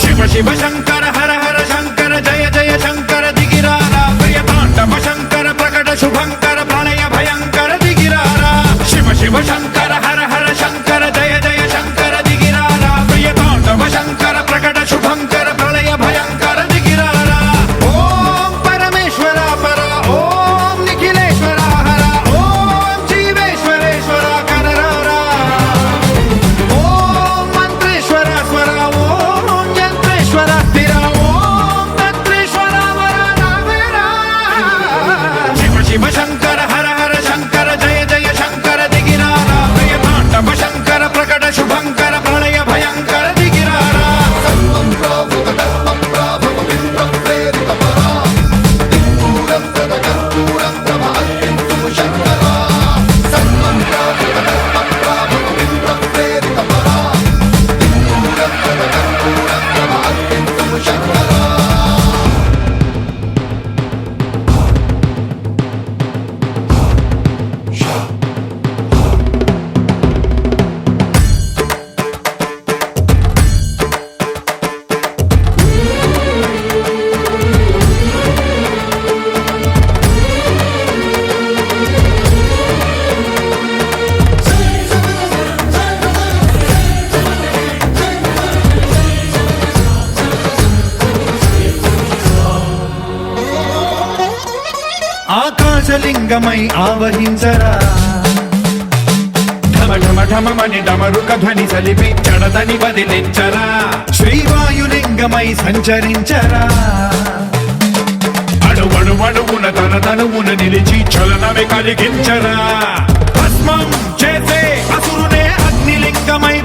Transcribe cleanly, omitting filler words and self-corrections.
శివ శివ శంకర హర హర శంకర జయ జయ శంకర దిగిరారా ప్రియ తాండవ శంకర ప్రకట శుభంకర ప్రళయ భయంకర దిగిరారా శివ శివ శంకర హర హర శంకర జయ జయ శంకర దిగిరారా ప్రియ తాండవ శంకర ప్రకట శుభంకర ప్రళయ భయంకర దిగిరారా ఓం పరమేశ్వర పర ఓం నిఖిలేశ్వర హర ఓం జీవేశ్వరేశ్వర కనరారా ఓం మంత్రేశ్వర స్వర ఓం యంత్రేశ్వర స్థిర ఓం తంత్రేశ్వర వర నావేరా శివ శివ శంకర హర హర శంకర జయ జయ శంకర దిగిరారా ప్రియ తాండవ శంకర ప్రకట శుభంకర ప్రళయ భయంకర దిగిరారా ఆకాశలింగమై ఆవహించరా ఢమ ఢమ ఢమమని డమరుక ధ్వని సలిపి చడదని వదిలించరా శ్రీవాయులింగమై సంచరించరా అణువణువున తన తనువున నిలిచి చలనమే కలిగించరా భస్మం చేసే అసురునే అగ్నిలింగమై